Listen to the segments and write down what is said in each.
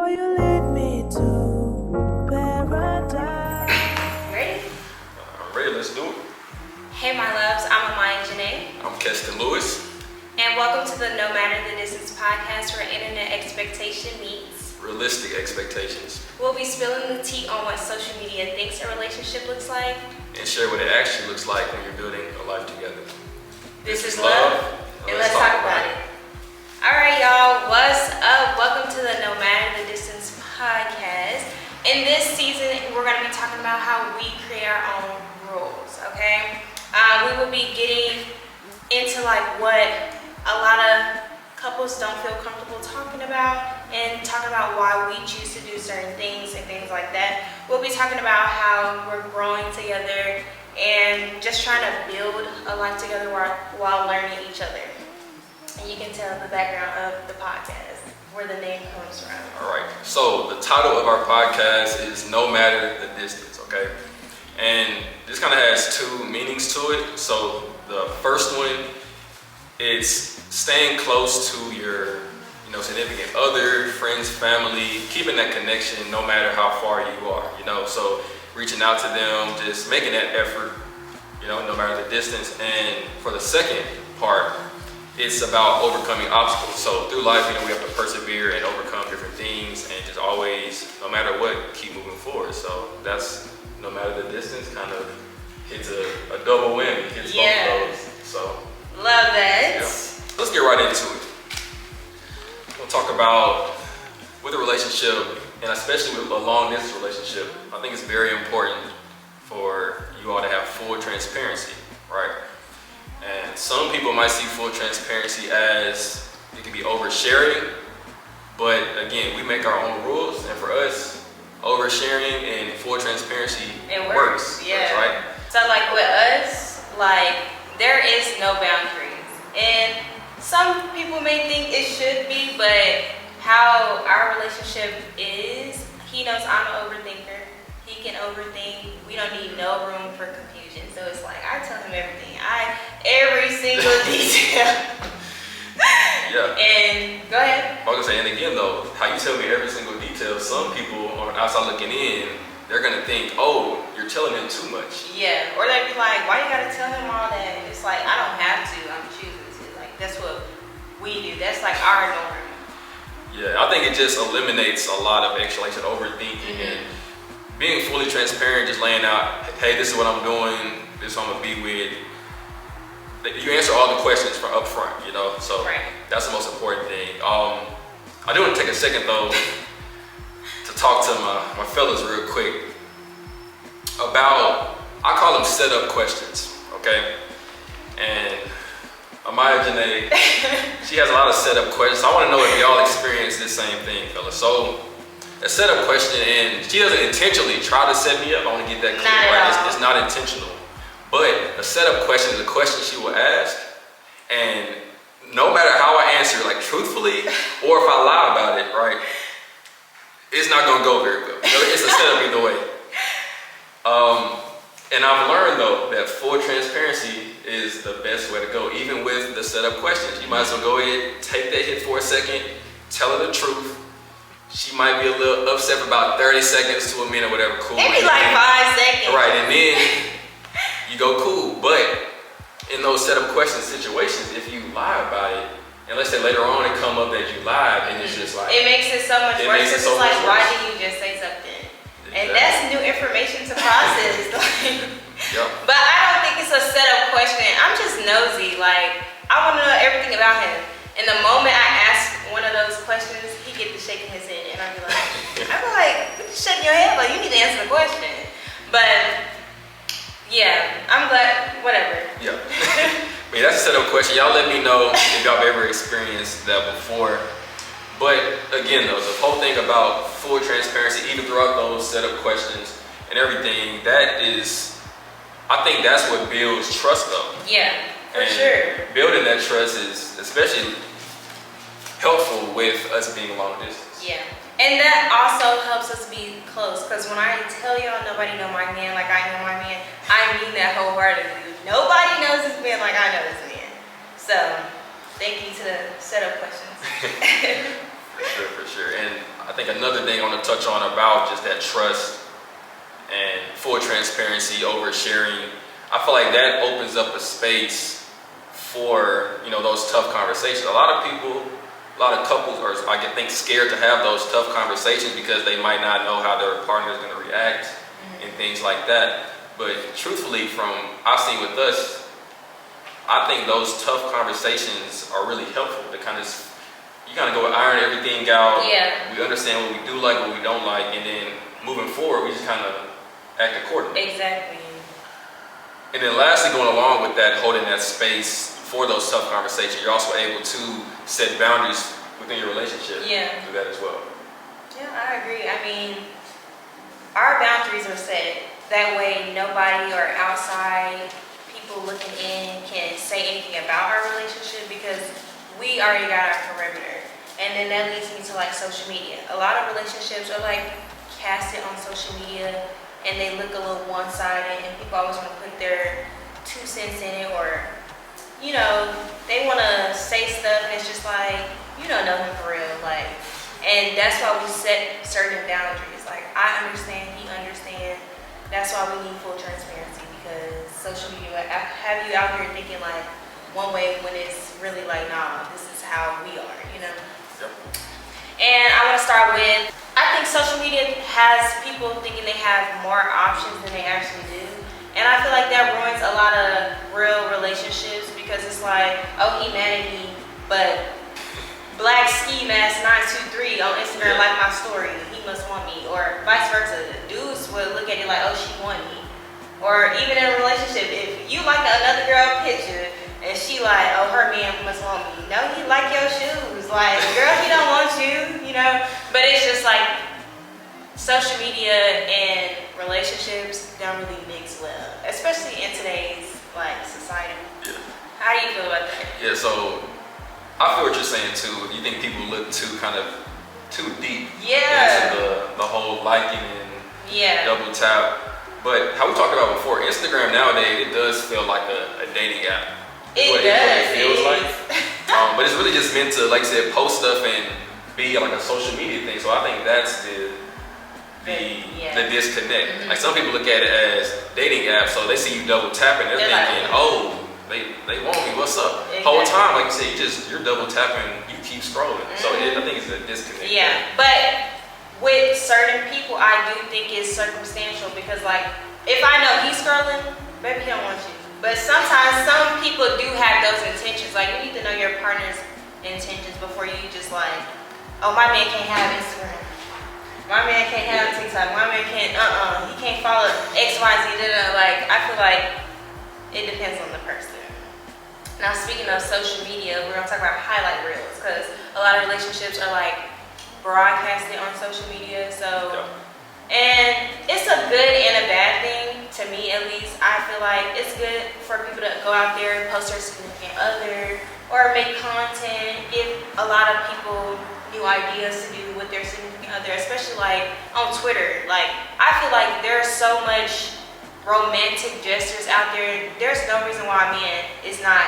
Will you lead me to paradise? Ready? I'm ready, let's do it. Hey my loves, I'm Amaya Janae. I'm Keston Lewis. And welcome to the No Matter the Distance podcast where internet expectation meets Realistic expectations. We'll be spilling the tea on what social media thinks a relationship looks like. And share what it actually looks like when you're building a life together. This is love, and let's talk about it. Alright y'all, what's up? Welcome to the No Matter the Distance podcast. In this season, we're going to be talking about how we create our own rules, okay? We will be getting into like what a lot of couples don't feel comfortable talking about and talking about why we choose to do certain things and things like that. We'll be talking about how we're growing together and just trying to build a life together while learning each other. And you can tell the background of the podcast, where the name comes from. All right, so the title of our podcast is No Matter the Distance, okay? And this kind of has two meanings to it. So the first one, it's staying close to your significant other, friends, family, keeping that connection no matter how far you are, so reaching out to them, just making that effort, no matter the distance. And for the second part, it's about overcoming obstacles. So through life, we have to persevere and overcome different things and just always, no matter what, keep moving forward. So that's no matter the distance, kind of hits a double whammy, hits both of those. So love that. Yeah. Let's get right into it. We'll talk about with a relationship, and especially with a long distance relationship, I think it's very important for you all to have full transparency, right? And some people might see full transparency as it can be oversharing, but again, we make our own rules, and for us, oversharing and full transparency works. Yeah. Right? So like with us, there is no boundaries. And some people may think it should be, but how our relationship is, he knows I'm an overthinker. He can overthink. We don't need no room for confusion. So it's like I tell him everything. Every single detail. Yeah. And go ahead. I was gonna say, and again though, how you tell me every single detail, some people on the outside looking in, they're gonna think, oh, you're telling him too much. Yeah. Or they'd be like, why you gotta tell him all that? It's like, I don't have to, I'm choosing to. That's what we do. That's like our norm. Yeah, I think it just eliminates a lot of extra, like I said, overthinking and being fully transparent, just laying out, hey, this is what I'm doing, this is who I'm gonna be with. You answer all the questions from up front, so that's the most important thing. I do want to take a second though to talk to my fellas real quick about, I call them setup questions, okay? And Amaya Janae, she has a lot of setup questions. I want to know if y'all experience this same thing, fellas. So, a setup question, and she doesn't intentionally try to set me up. I want to get that clear, right? It's not intentional. But a setup question is a question she will ask, and no matter how I answer, like truthfully, or if I lie about it, right, it's not going to go very well. It's a setup either way. And I've learned though that full transparency is the best way to go, even with the setup questions. You might as well go ahead, take that hit for a second, tell her the truth. She might be a little upset for about 30 seconds to a minute, whatever, cool. Maybe like 5 seconds. Right, and then you go cool. But in those setup question situations, if you lie about it, and let's say later on it come up that you lied, and it's just like, it makes it so much worse. It's so like, much why worse. did you just say something? Exactly. And that's new information to process. Yep. But I don't think it's a setup question. I'm just nosy. Like, I want to know everything about him. And the moment I ask one of those questions, he get to shaking his head, and I'd be like, what you shaking your head? Like, you need to answer the question. But yeah, I'm glad. Whatever. Yeah. I mean, that's a setup question. Y'all let me know if y'all have ever experienced that before. But again, though, the whole thing about full transparency, even throughout those setup questions and everything, I think that's what builds trust, though. Yeah, for and sure. Building that trust is especially helpful with us being long distance. Yeah, and that also helps us be close. Because when I tell y'all nobody know my man like I know my man, I mean that wholeheartedly. Nobody knows this man like I know this man. So, thank you to the setup questions. For sure. And I think another thing I want to touch on about just that trust and full transparency, oversharing, I feel like that opens up a space for, you know, those tough conversations. A lot of people, a lot of couples are, I think, scared to have those tough conversations because they might not know how their partner is going to react and things like that. But truthfully, from I've seen with us, I think those tough conversations are really helpful to kind of, you kind of go iron everything out. Yeah. We understand what we do like, what we don't like, and then moving forward, we just kind of act accordingly. Exactly. And then lastly, going along with that, holding that space for those tough conversations, you're also able to set boundaries within your relationship. Yeah. Do that as well. Yeah, I agree. I mean, our boundaries are set. That way nobody or outside people looking in can say anything about our relationship because we already got our perimeter. And then that leads me to like social media. A lot of relationships are like casted on social media and they look a little one-sided and people always want to put their 2 cents in it, or, you know, they want to say stuff and it's just like, you don't know him for real. Like, and that's why we set certain boundaries. Like, I understand, he understands. That's why we need full transparency, because social media will have you out here thinking like one way when it's really like, nah, this is how we are, you know? Yep. And I want to start with, I think social media has people thinking they have more options than they actually do. And I feel like that ruins a lot of real relationships because it's like, oh, he mad at me, but black ski mask 923 on Instagram like my story, he must want me, or vice versa. Dudes would look at it like, oh, she want me. Or even in a relationship, if you like another girl picture and she like, oh, her man must want me. No, he like your shoes. Like, girl, he don't want you, you know? But it's just like social media and relationships don't really mix well, especially in today's like society. Yeah. How do you feel about that? Yeah, so I feel what you're saying too. You think people look too deep into the whole liking and double tap. But how we talked about before, Instagram nowadays, it does feel like a dating app. It does. It feels like. But it's really just meant to, like you said, post stuff and be like a social media thing. So I think that's the disconnect. Mm-hmm. Like some people look at it as dating apps, so they see you double tapping, they're thinking, like, oh, they want me, what's up? Exactly. Whole time, like you said, you're double tapping, you keep scrolling. Mm-hmm. So I think it's a disconnect. Yeah, but with certain people, I do think it's circumstantial because, like, if I know he's scrolling, baby, he don't want you. But sometimes some people do have those intentions. Like, you need to know your partner's intentions before you just like, oh, my man can't have Instagram. My man can't have TikTok. My man can't, he can't follow X, Y, Z. Like, I feel like it depends on the person. Now, speaking of social media, we're gonna talk about highlight reels because a lot of relationships are like broadcasted on social media. So, and it's a good and a bad thing to me, at least. I feel like it's good for people to go out there and post their significant other or make content, give a lot of people new ideas to do with their significant other, especially like on Twitter. Like, I feel like there's so much romantic gestures out there. There's no reason why a man is not,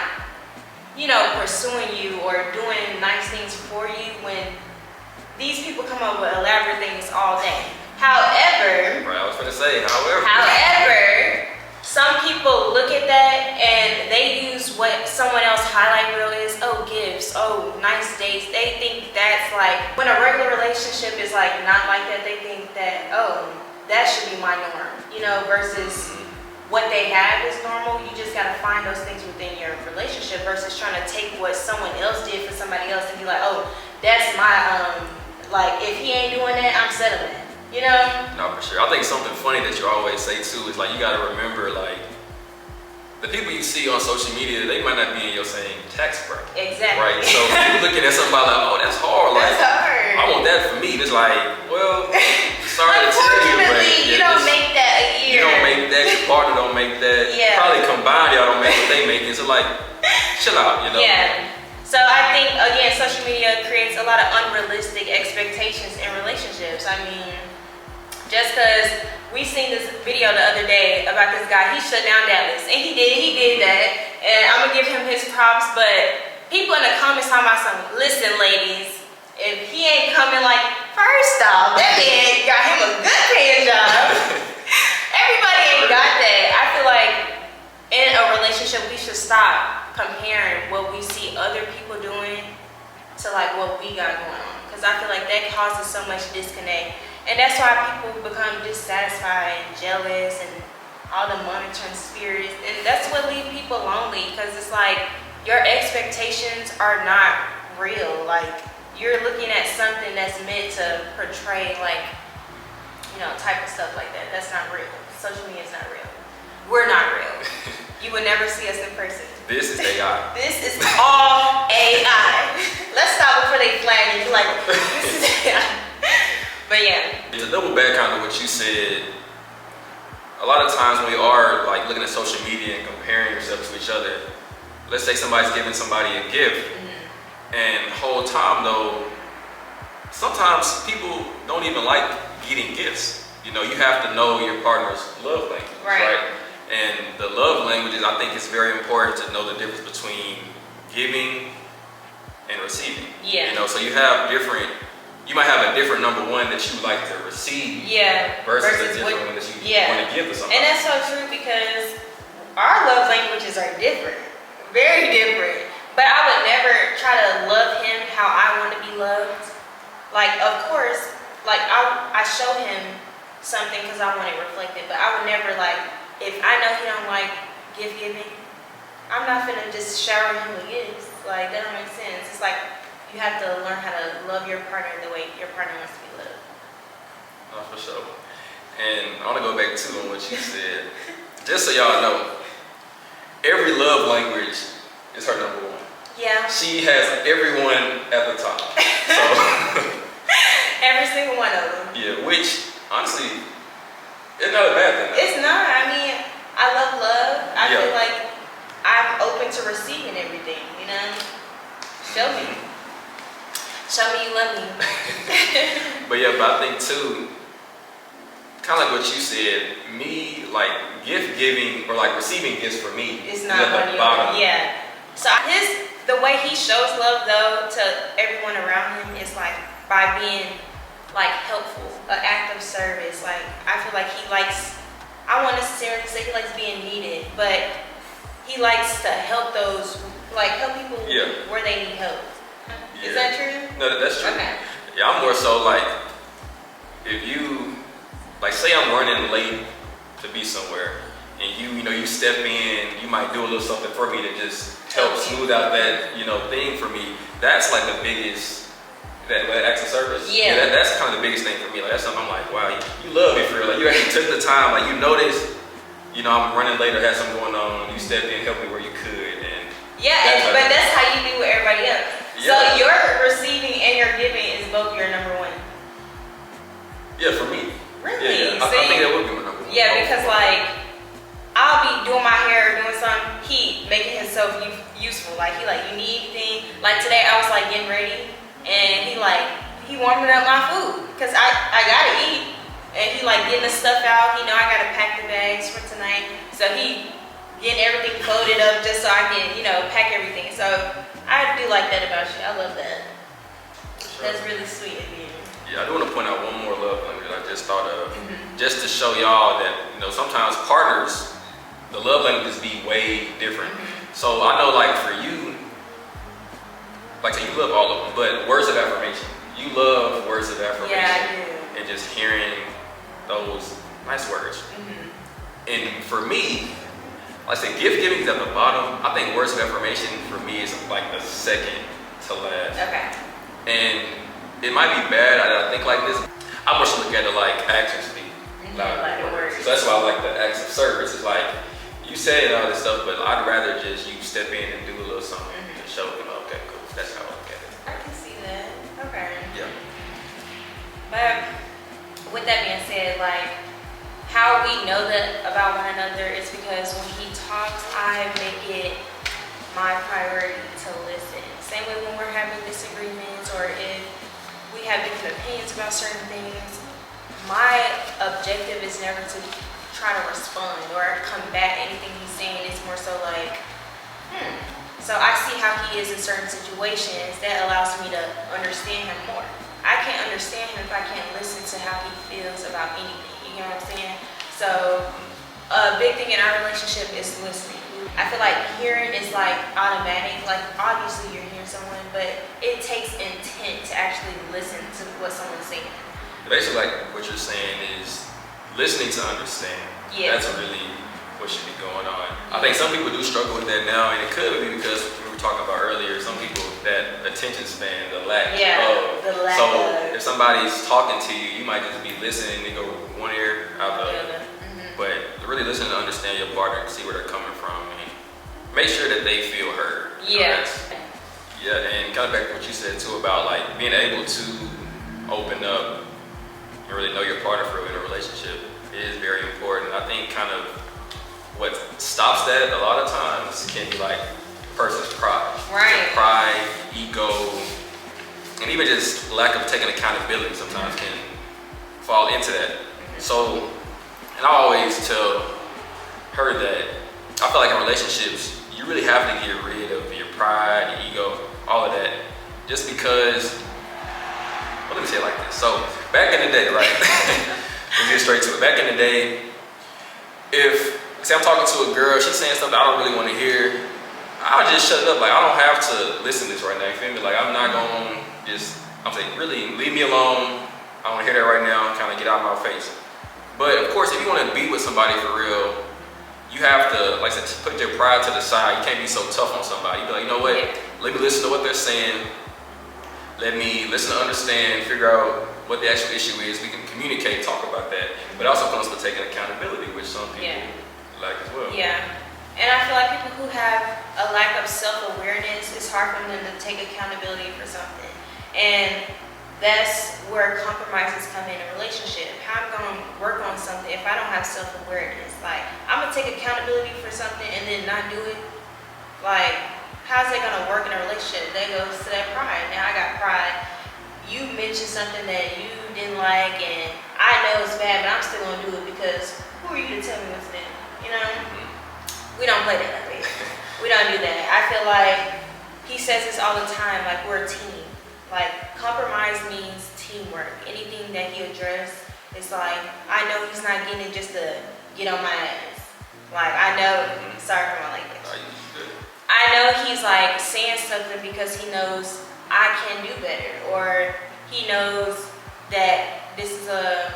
you know, pursuing you or doing nice things for you when these people come up with elaborate things all day. However, I was going to say, however, some people look at that and they use what someone else highlight reel is, oh, gifts, oh, nice dates. They think that's like, when a regular relationship is like not like that, they think that, oh, that should be my norm, you know, versus what they have is normal. You just got to find those things within your relationship versus trying to take what someone else did for somebody else and be like, oh, that's my, like, if he ain't doing that, I'm settling. You know? No, for sure. I think something funny that you always say too is like, you got to remember, like, the people you see on social media, they might not be in your same tax bracket. Exactly. Right? So if you're looking at somebody like, oh, that's hard. Like, that's hard. I want that for me. It's like, well, sorry to tell you, but you don't make that a year. You don't make that. Your partner don't make that. Yeah. Probably combined, y'all don't make what they making. So like, chill out, you know? Yeah. So I think, again, social media creates a lot of unrealistic expectations in relationships. I mean, just because we seen this video the other day about this guy, he shut down Dallas, and he did that, and I'm gonna give him his props, but people in the comments talking about something, listen ladies, if he ain't coming like first off, that man got him a good paying job. Everybody ain't got that. I feel like in a relationship, we should stop comparing what we see other people doing to like what we got going on. Because I feel like that causes so much disconnect. And that's why people become dissatisfied and jealous and all the monitoring spirits. And that's what leaves people lonely, because it's like your expectations are not real. Like, you're looking at something that's meant to portray, like, you know, type of stuff like that. That's not real. Social media is not real. We're not real. You would never see us in person. This is AI. This is all AI. Let's stop before they flag you. Like, this is AI. But yeah. To double back on what you said, a lot of times when we are like looking at social media and comparing yourself to each other, let's say somebody's giving somebody a gift, and the whole time though, sometimes people don't even like getting gifts. You know, you have to know your partner's love language, right? And the love languages, I think it's very important to know the difference between giving and receiving. Yeah. You know, so you might have a different number one that you like to receive, versus a different one that you want to give to somebody. And that's so true, because our love languages are different, very different. But I would never try to love him how I want to be loved. Like, of course, like I show him something because I want it reflected, but I would never, like, if I know he don't like gift giving, I'm not finna just shower him with gifts. Like, that don't make sense. It's like you have to learn how to love your partner the way your partner wants to be loved. Oh, for sure. And I want to go back to on what you said. Just so y'all know, every love language is her number one. Yeah. She has everyone at the top. So every single one of them. Yeah, which honestly, it's not a bad thing. It's not. I mean, I love love. I feel like I'm open to receiving everything, you know? Show me. Show me you love me. But yeah, but I think too, kind of like what you said, me, like gift giving or like receiving gifts for me it's not at the bottom. Yeah. So the way he shows love though to everyone around him is like by being like helpful, an act of service. Like, I feel like he likes, I won't necessarily say he likes being needed, but he likes to help those, like help people where they need help. Is that true? No, that's true. Okay. Yeah, I'm more so like, if you, like say I'm running late to be somewhere, and you step in, you might do a little something for me to just help smooth out that, thing for me. That's like the biggest, that acts of service. Yeah. That's kind of the biggest thing for me. Like, that's something I'm like, wow, you love me for real. Like, you actually took the time, like, you noticed, I'm running late or had something going on, you stepped in, helped me where you could, and but that's how you do with everybody else. Yeah. So your receiving and your giving is both your number one. Yeah, for me. Really? Yeah. I think that would be my number one. Yeah, because like I'll be doing my hair or doing something, he making himself useful. Like, he like, you need anything? Like today I was like getting ready, and he warming up my food because I gotta eat, and he like getting the stuff out. I gotta pack the bags for tonight, so he getting everything folded up just so I can pack everything. So I do like that about you. I love that. Sure. That's really sweet of you. Yeah, I do want to point out one more love language I just thought of, just to show y'all that sometimes partners, the love languages be way different. So I know, like for you, like you love all of them, but words of affirmation. You love words of affirmation. Yeah, I do. And just hearing those nice words. And for me, like I said, gift giving is at the bottom. I think words of affirmation for me is like the second to last. Okay. And it might be bad, I think like this. I much look at it like actions speak louder than words. So that's why I like the acts of service. It's like, you say all this stuff, but I'd rather just you step in and do a little something to show them, okay, cool. That's how I look at it. I can see that. Okay. Yeah. But with that being said, like, how we know that about one another is because when he talks, I make it my priority to listen. Same way when we're having disagreements or if we have different opinions about certain things, my objective is never to try to respond or combat anything he's saying. It's more so like, So I see how he is in certain situations. That allows me to understand him more. I I can't understand him if I can't listen to how he feels about anything. You know what I'm saying? So a big thing in our relationship is listening. I feel like hearing is like automatic. Like obviously you're hearing someone, but it takes intent to actually listen to what someone's saying. Basically, like what you're saying is listening to understand. Yeah. That's really what should be going on. I think some people do struggle with that now, and it could be because we were talking about earlier, some people, that attention span, the lack of. The lack so of. if somebody's talking to you, you might just be listening and go one ear out the other. But really listen to understand your partner and see where they're coming from and make sure that they feel heard. Yeah. Yeah, and kind of back to what you said too about like being able to open up and really know your partner for in a relationship is very important. I think kind of what stops that a lot of times can be like a person's pride. Right. Pride, ego, and even just lack of taking accountability sometimes can fall into that. So, and I always tell her that I feel like in relationships, you really have to get rid of your pride, your ego, all of that, just because, well, let me say it like this. So, back in the day, right? Let's get straight to it. Back in the day, if, say I'm talking to a girl, she's saying something I don't really want to hear, I'll just shut it up. Like, I don't have to listen to this right now, you feel me? Like, I'm not going to just, I'm saying, really, leave me alone. I don't want to hear that right now, kind of get out of my face. But, of course, if you want to be with somebody for real, you have to, like I said, put your pride to the side. You can't be so tough on somebody. You be like, you know what? Let me listen to what they're saying. Let me listen to understand, figure out what the actual issue is. We can communicate, talk about that. But it also comes with taking accountability, which some people like as well. Yeah. And I feel like people who have a lack of self-awareness, it's hard for them to take accountability for something. And that's where compromises come in a relationship. How I'm going to work on something if I don't have self-awareness. Like, I'm going to take accountability for something and then not do it. Like, how's that going to work in a relationship? That goes to that pride. Now I got pride. You mentioned something that you didn't like and I know it's bad, but I'm still going to do it because who are you to tell me what to do? You know? We don't play that way. We don't do that. I feel like he says this all the time, like we're a team. Like, compromise means teamwork. Anything that he addressed, it's like, I know he's not getting it just to get on my ass. Like, I know, sorry for my language. I know he's like saying something because he knows I can do better, or he knows that this is a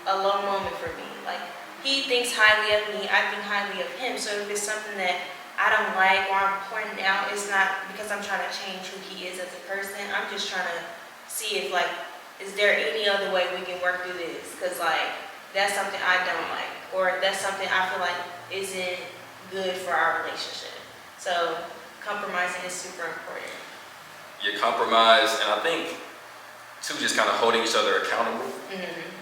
low moment for me. Like, he thinks highly of me, I think highly of him. So if it's something that I don't like or I'm pointing out, it's not because I'm trying to change who he is as a person. I'm just trying to see if, like, is there any other way we can work through this? Because, like, that's something I don't like, or that's something I feel like isn't good for our relationship. So compromising is super important. You compromise, and I think too, just kind of holding each other accountable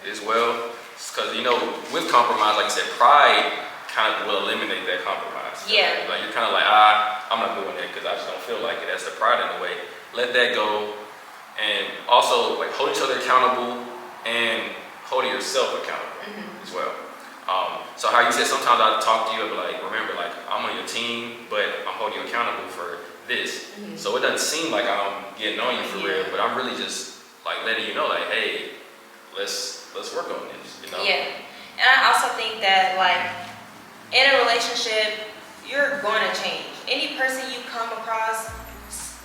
as well. Because, you know, with compromise, like I said, pride kind of will eliminate that compromise. Yeah. Like, you're kind of like, I'm not doing that because I just don't feel like it. That's the pride in the way. Let that go. And also, like, hold each other accountable and holding yourself accountable as well. So how you said sometimes I talk to you and be like, remember, like, I'm on your team, but I'm holding you accountable for this. So it doesn't seem like I'm getting on you for real, but I'm really just like letting you know, like, hey, let's work on this, you know? Yeah. And I also think that, like, in a relationship, you're going to change. Any person you come across,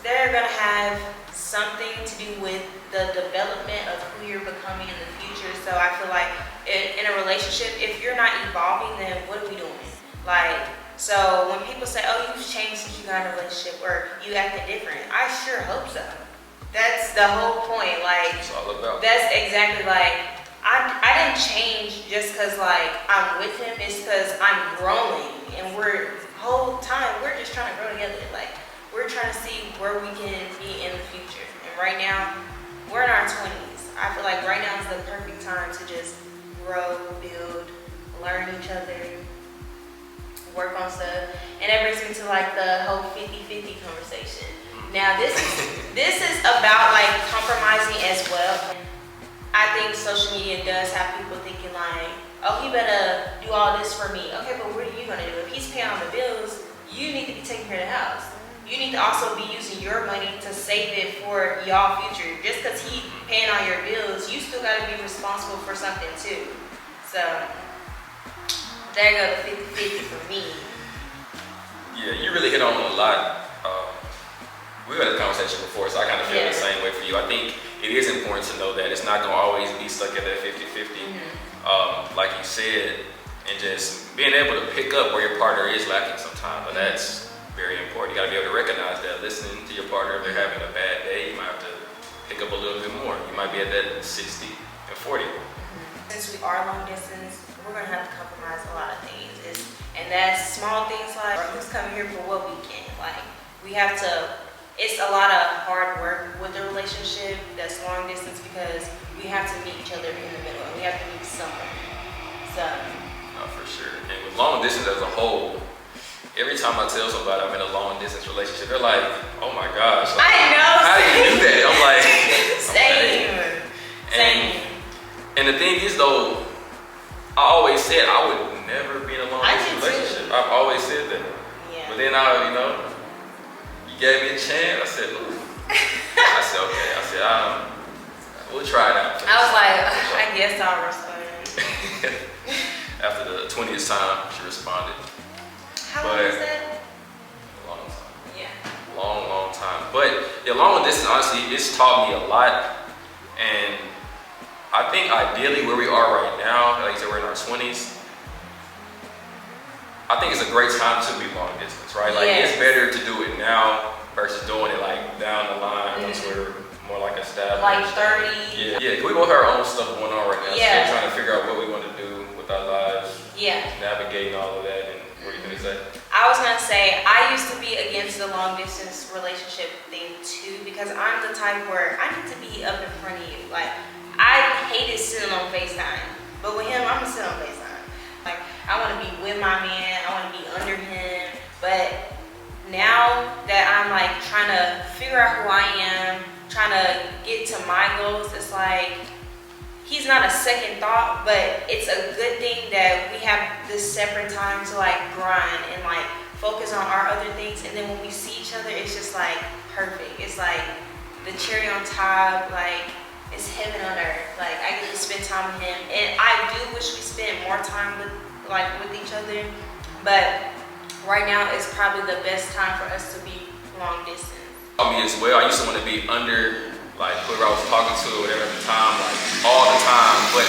they're going to have something to do with the development of who you're becoming in the future. So I feel like in a relationship, if you're not evolving, then what are we doing? Like, so when people say, oh, you've changed since you got in a relationship, or you acting different, I sure hope so. That's the whole point. Like, That's all about. That's exactly, like, I didn't change just because, like, I'm with him. It's because I'm growing, and whole time we're just trying to grow together. Like, we're trying to see where we can be in the future. And right now, we're in our 20s. I feel like right now is the perfect time to just grow, build, learn each other, work on stuff. And that brings me to, like, the whole 50-50 conversation. Now, this is about, like, compromising as well. I think social media does have people thinking, like, oh, he better do all this for me. Okay, but what are you gonna do? If he's paying all the bills, you need to be taking care of the house. you need to also be using your money to save it for y'all future. Just because he paying all your bills, you still got to be responsible for something too. So there go the 50-50 for me. Yeah, you really hit on a lot. We had a conversation before, so I kind of feel the same way for you. I think it is important to know that it's not going to always be stuck at that 50-50. Like you said, and just being able to pick up where your partner is lacking sometimes. But that's very important. You got to be able to recognize that. Listening to your partner, if they're having a bad day, you might have to pick up a little bit more. You might be at that 60 and 40. Since we are long distance, we're going to have to compromise a lot of things. And that's small things like, who's coming here for what weekend? Like, we have to... It's a lot of hard work with the relationship that's long distance because we have to meet each other in the middle and we have to meet somewhere. So. No, for sure. And with long distance as a whole, every time I tell somebody I'm in a long distance relationship, they're like, oh my gosh. Like, I know. How do you do that? I'm like, same. Okay. Same. And the thing is though, I always said I would never be in a long distance relationship. I've always said that. Yeah. But then you gave me a chance. I said, ooh. I said, okay. I said, we'll try it out. I was like, I guess I'll respond. After the 20th time, she responded. How long is that? A long time. Yeah. Long time. But yeah, long distance, honestly, it's taught me a lot. And I think ideally where we are right now, like you said, we're in our 20s. I think it's a great time to be long distance, right? Like it's better to do it now versus doing it like down the line once we're more like established. Like 30. Yeah. We both have our own stuff going on right now. Yeah. Still trying to figure out what we want to do with our lives. Yeah. Navigating all of that. And what are you gonna say? I was gonna say I used to be against the long distance relationship thing too because I'm the type where I need to be up in front of you. Like I hated sitting on FaceTime, but with him, I'm gonna sit on FaceTime. Like, I want to be with my man, I want to be under him, but now that I'm like trying to figure out who I am, trying to get to my goals, it's like, he's not a second thought, but it's a good thing that we have this separate time to like grind and like focus on our other things, and then when we see each other, it's just like perfect. It's like the cherry on top, like, it's heaven on earth. Like I get to spend time with him, and I do wish we spent more time with each other. But right now is probably the best time for us to be long distance. Me as well. I used to want to be under like whoever I was talking to or whatever at the time, like all the time. But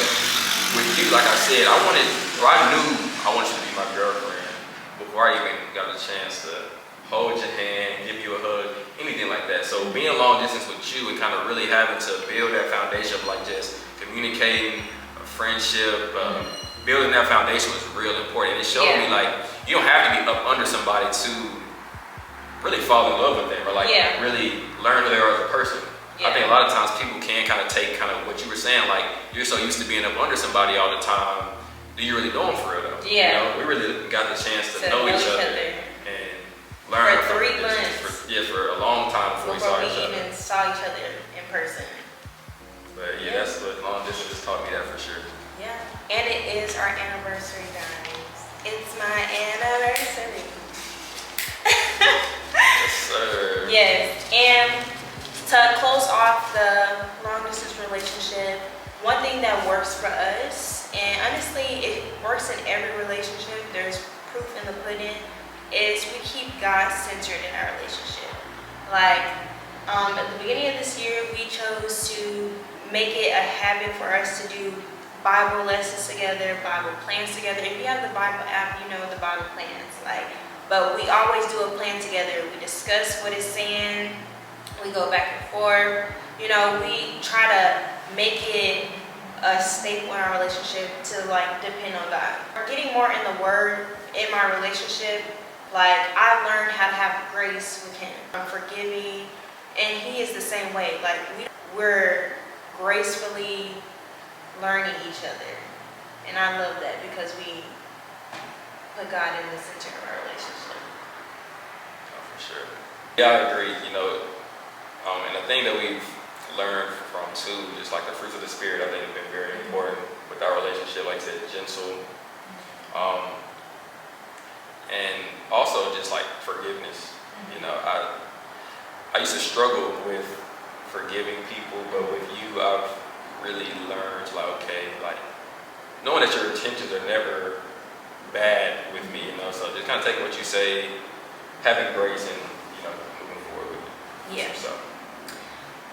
with you, like I said, I knew I wanted you to be my girlfriend before I even got a chance to hold your hand, give you a hug, anything like that. So being long distance with you and kind of really having to build that foundation of like just communicating, a friendship, building that foundation was real important. And it showed me like you don't have to be up under somebody to really fall in love with them or like really learn who they are as a person. I think a lot of times people can kind of take kind of what you were saying, like you're so used to being up under somebody all the time. Do you really know them for real though? Yeah. You know, we really got the chance to know each other and learn for 3 months. For a long time before we saw each other. even saw each other in person. But yeah, that's what long distance taught me that for sure. Yeah. And it is our anniversary, guys. It's my anniversary. Yes, sir. Yes. And to close off the long distance relationship, one thing that works for us, and honestly it works in every relationship, there's proof in the pudding, is we keep God centered in our relationship. Like at the beginning of this year, we chose to make it a habit for us to do Bible lessons together, Bible plans together. If you have the Bible app, you know the Bible plans. But we always do a plan together. We discuss what it's saying. We go back and forth. You know, we try to make it a staple in our relationship to like depend on God. Getting more in the Word in my relationship. Like, I've learned how to have grace with him. I'm forgiving, and he is the same way. Like, we're gracefully learning each other. And I love that because we put God in the center of our relationship. Oh, for sure. Yeah, I agree. You know, and the thing that we've learned from too, just like the fruits of the Spirit, I think have been very important with our relationship. Like I said, gentle. And also just like forgiveness. You know, I used to struggle with forgiving people, but with you, I've really learned, like, okay, like, knowing that your intentions are never bad with me, you know, so just kind of taking what you say, having grace, and, you know, moving forward with it. Yeah. So.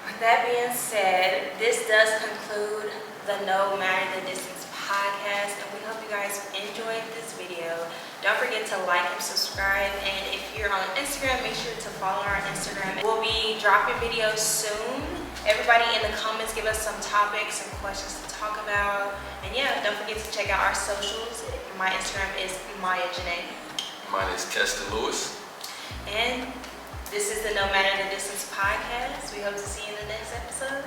With that being said, this does conclude the No Matter the Distance podcast, and we hope you guys enjoyed this video. Don't forget to like and subscribe, and if you're on Instagram, make sure to follow our Instagram. We'll be dropping videos soon. Everybody in the comments, give us some topics and questions to talk about. And yeah, don't forget to check out our socials. My Instagram is Maya Janae. Mine is Keston Lewis. And this is the No Matter the Distance podcast. We hope to see you in the next episode.